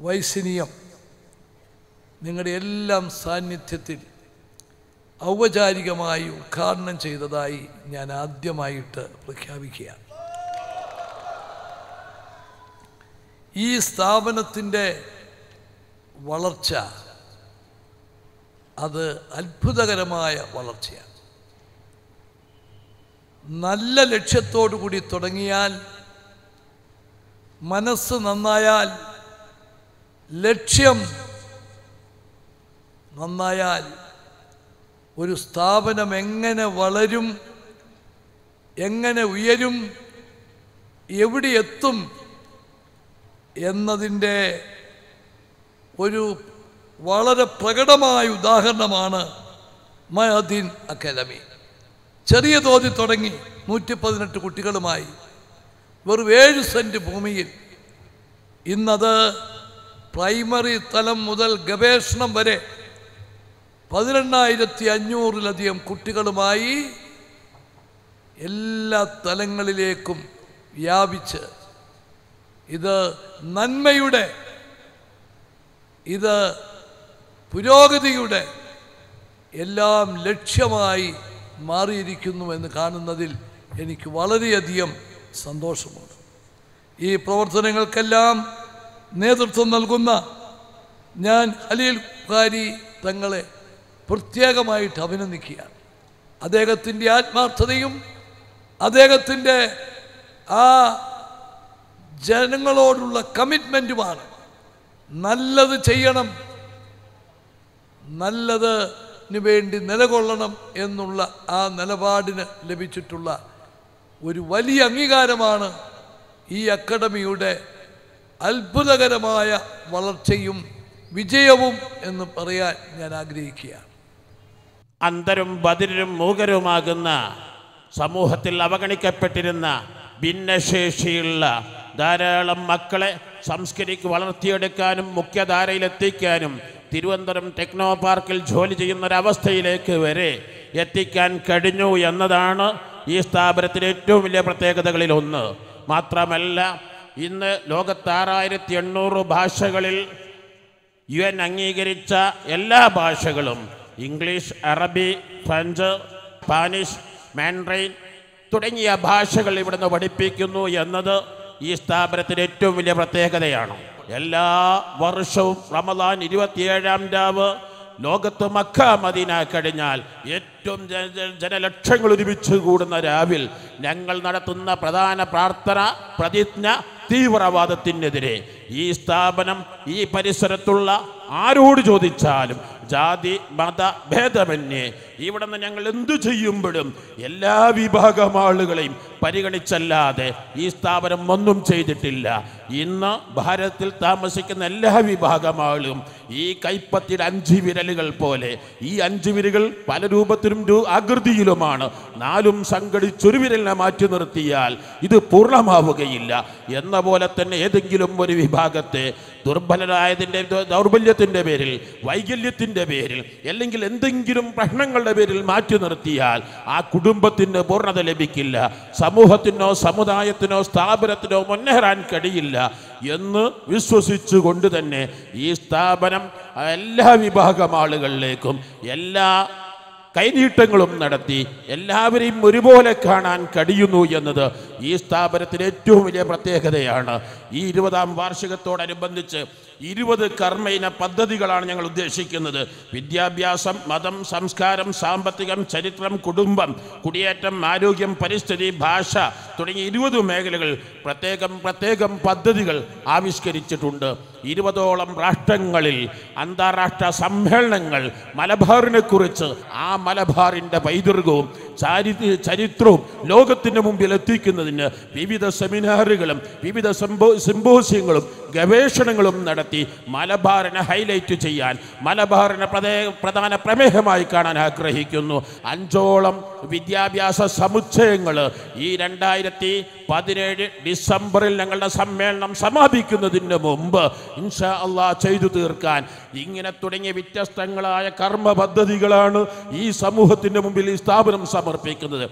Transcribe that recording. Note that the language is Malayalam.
വൈസിനിയം നിങ്ങളുടെ എല്ലാം സാന്നിധ്യത്തിൽ ഔപചാരികമായി ഉദ്ഘാടനം ചെയ്തതായി ഞാൻ ആദ്യമായിട്ട് പ്രഖ്യാപിക്കുകയാണ്. ഈ സ്ഥാപനത്തിൻ്റെ വളർച്ച അത് അത്ഭുതകരമായ വളർച്ചയാണ്. നല്ല ലക്ഷ്യത്തോടു കൂടി തുടങ്ങിയാൽ, മനസ്സ് നന്നായാൽ, ലക്ഷ്യം നന്നായാൽ ഒരു സ്ഥാപനം എങ്ങനെ വളരും, എങ്ങനെ ഉയരും, എവിടെ എത്തും എന്നതിൻ്റെ ഒരു വളരെ പ്രകടമായ ഉദാഹരണമാണ് മഅദിൻ അക്കാദമി. ചെറിയ തോതിൽ തുടങ്ങി 118 കുട്ടികളുമായി വെറും 7 സെൻറ്റ് ഭൂമിയിൽ ഇന്നത് പ്രൈമറി തലം മുതൽ ഗവേഷണം വരെ 18,500-ലധികം കുട്ടികളുമായി എല്ലാ തലങ്ങളിലേക്കും വ്യാപിച്ച് ഇത് നന്മയുടെ, ഇത് പുരോഗതിയുടെ എല്ലാം ലക്ഷ്യമായി മാറിയിരിക്കുന്നുവെന്ന് കാണുന്നതിൽ എനിക്ക് വളരെയധികം സന്തോഷമുണ്ട്. ഈ പ്രവർത്തനങ്ങൾക്കെല്ലാം നേതൃത്വം നൽകുന്ന ഞാൻ ഖലീൽ ബുഖാരി തങ്ങളെ പ്രത്യേകമായിട്ട് അഭിനന്ദിക്കുകയാണ്. അദ്ദേഹത്തിൻ്റെ ആത്മാർത്ഥതയും അദ്ദേഹത്തിൻ്റെ ആ ജനങ്ങളോടുള്ള കമ്മിറ്റ്മെൻറ്റുമാണ്. നല്ലത് ചെയ്യണം, നല്ലതിന് വേണ്ടി നിലകൊള്ളണം എന്നുള്ള ആ നിലപാടിന് ലഭിച്ചിട്ടുള്ള ഒരു വലിയ അംഗീകാരമാണ് ഈ അക്കാദമിയുടെ അത്ഭുതകരമായ വളർച്ചയും വിജയവും എന്ന് പറയാൻ ഞാൻ ആഗ്രഹിക്കുകയാണ്. അന്ധരും ബധിരരും മൂകരുമാകുന്ന സമൂഹത്തിൽ അവഗണിക്കപ്പെട്ടിരുന്ന ഭിന്നശേഷിയുള്ള ധാരാളം മക്കളെ വളർത്തിയെടുക്കാനും മുഖ്യധാരയിലെത്തിക്കാനും തിരുവനന്തപുരം ടെക്നോ പാർക്കിൽ ജോലി ചെയ്യുന്നൊരവസ്ഥയിലേക്ക് വരെ എത്തിക്കാൻ കഴിഞ്ഞു എന്നതാണ് ഈ സ്ഥാപനത്തിൻ്റെ ഏറ്റവും വലിയ പ്രത്യേകതകളിലൊന്ന്. മാത്രമല്ല, ഇന്ന് ലോകത്ത് 6,800 ഭാഷകളിൽ UN അംഗീകരിച്ച എല്ലാ ഭാഷകളും ഇംഗ്ലീഷ്, അറബി, ഫ്രഞ്ച്, സ്പാനിഷ്, മാൻഡറിൻ തുടങ്ങിയ ഭാഷകൾ ഇവിടുന്ന് പഠിപ്പിക്കുന്നു എന്നത് ഈ സ്ഥാപനത്തിൻ്റെ ഏറ്റവും വലിയ പ്രത്യേകതയാണ്. എല്ലാ വർഷവും റമദാൻ 27-ാം രാവ് ലോകത്ത് മക്ക മദീന കഴിഞ്ഞാൽ ഏറ്റവും ജനലക്ഷങ്ങൾ ഒരുമിച്ച് കൂടുന്ന രാവിൽ ഞങ്ങൾ നടത്തുന്ന പ്രധാന പ്രാർത്ഥന, പ്രതിജ്ഞ തീവ്രവാദത്തിനെതിരെ. ഈ സ്ഥാപനം ഈ പരിസരത്തുള്ള ആരോട് ചോദിച്ചാലും ജാതി മത ഭേദമന്യേ ഇവിടെ നിന്ന് ഞങ്ങൾ എന്തു ചെയ്യുമ്പോഴും എല്ലാ വിഭാഗം ആളുകളെയും പരിഗണിച്ചല്ലാതെ ഈ സ്ഥാപനം ഒന്നും ചെയ്തിട്ടില്ല. ഇന്ന് ഭാരതത്തിൽ താമസിക്കുന്ന എല്ലാ വിഭാഗം ആളും ഈ കൈപ്പത്തിയുടെ 5 വിരലുകൾ പോലെ, ഈ 5 വിരലുകൾ പല രൂപത്തിലും ആകൃതിയിലുമാണ്. 4ഉം സംഘടിച്ചൊരു വിരലിനെ മാറ്റി നിർത്തിയാൽ ഇത് പൂർണ്ണമാവുകയില്ല എന്ന പോലെ തന്നെ ഏതെങ്കിലും ഒരു വിഭാഗത്തെ ദുർബലരായതിൻ്റെ ദൗർബല്യത്തിൻ്റെ പേരിൽ, വൈകല്യത്തിൻ്റെ പേരിൽ, അല്ലെങ്കിൽ എന്തെങ്കിലും പ്രശ്നങ്ങളുടെ പേരിൽ മാറ്റി നിർത്തിയാൽ ആ കുടുംബത്തിന് പൂർണ്ണത ലഭിക്കില്ല, സമൂഹത്തിനോ സമുദായത്തിനോ സ്ഥാപനത്തിനോ മുന്നേറാൻ കഴിയില്ല എന്ന് വിശ്വസിച്ചുകൊണ്ട് തന്നെ ഈ സ്ഥാപനം എല്ലാ വിഭാഗം ആളുകളിലേക്കും എല്ലാ കൈനീട്ടങ്ങളും നടത്തി എല്ലാവരെയും ഒരുപോലെ കാണാൻ കഴിയുന്നു എന്നത് ഈ സ്ഥാപനത്തിൻ്റെ ഏറ്റവും വലിയ പ്രത്യേകതയാണ്. ഈ 20ാം വാർഷികത്തോടനുബന്ധിച്ച് 20 കർമ്മയിന പദ്ധതികളാണ് ഞങ്ങൾ ഉദ്ദേശിക്കുന്നത്. വിദ്യാഭ്യാസം, മതം, സംസ്കാരം, സാമ്പത്തികം, ചരിത്രം, കുടുംബം, കുടിയേറ്റം, ആരോഗ്യം, പരിസ്ഥിതി, ഭാഷ തുടങ്ങിയ 20 മേഖലകൾ പ്രത്യേകം പദ്ധതികൾ ആവിഷ്കരിച്ചിട്ടുണ്ട്. 20ഓളം രാഷ്ട്രങ്ങളിൽ അന്താരാഷ്ട്ര സമ്മേളനങ്ങൾ മലബാറിനെ കുറിച്ച് ആ മലബാറിൻ്റെ പൈതൃകവും ചരിത്രവും ലോകത്തിൻ്റെ മുമ്പിൽ എത്തിക്കുന്നതിന് വിവിധ സെമിനാറുകളും വിവിധ സിംബോസിയങ്ങളും ഗവേഷണങ്ങളും നടത്തി മലബാറിനെ ഹൈലൈറ്റ് ചെയ്യാൻ, മലബാറിനെ പ്രധാന പ്രമേയമായി കാണാൻ ആഗ്രഹിക്കുന്നു. 5ഓളം വിദ്യാഭ്യാസ സമുച്ചയങ്ങൾ ഈ 2017 ഡിസംബറിൽ ഞങ്ങളുടെ സമ്മേളനം സമാപിക്കുന്നതിന് മുമ്പ് ഇൻഷാ അല്ലാഹ് ചെയ്തു തീർക്കാൻ ഇങ്ങനെ തുടങ്ങിയ വ്യത്യസ്തങ്ങളായ കർമ്മ പദ്ധതികളാണ് ഈ സമൂഹത്തിൻ്റെ മുമ്പിൽ ഈ സ്ഥാപനം സമർപ്പിക്കുന്നത്.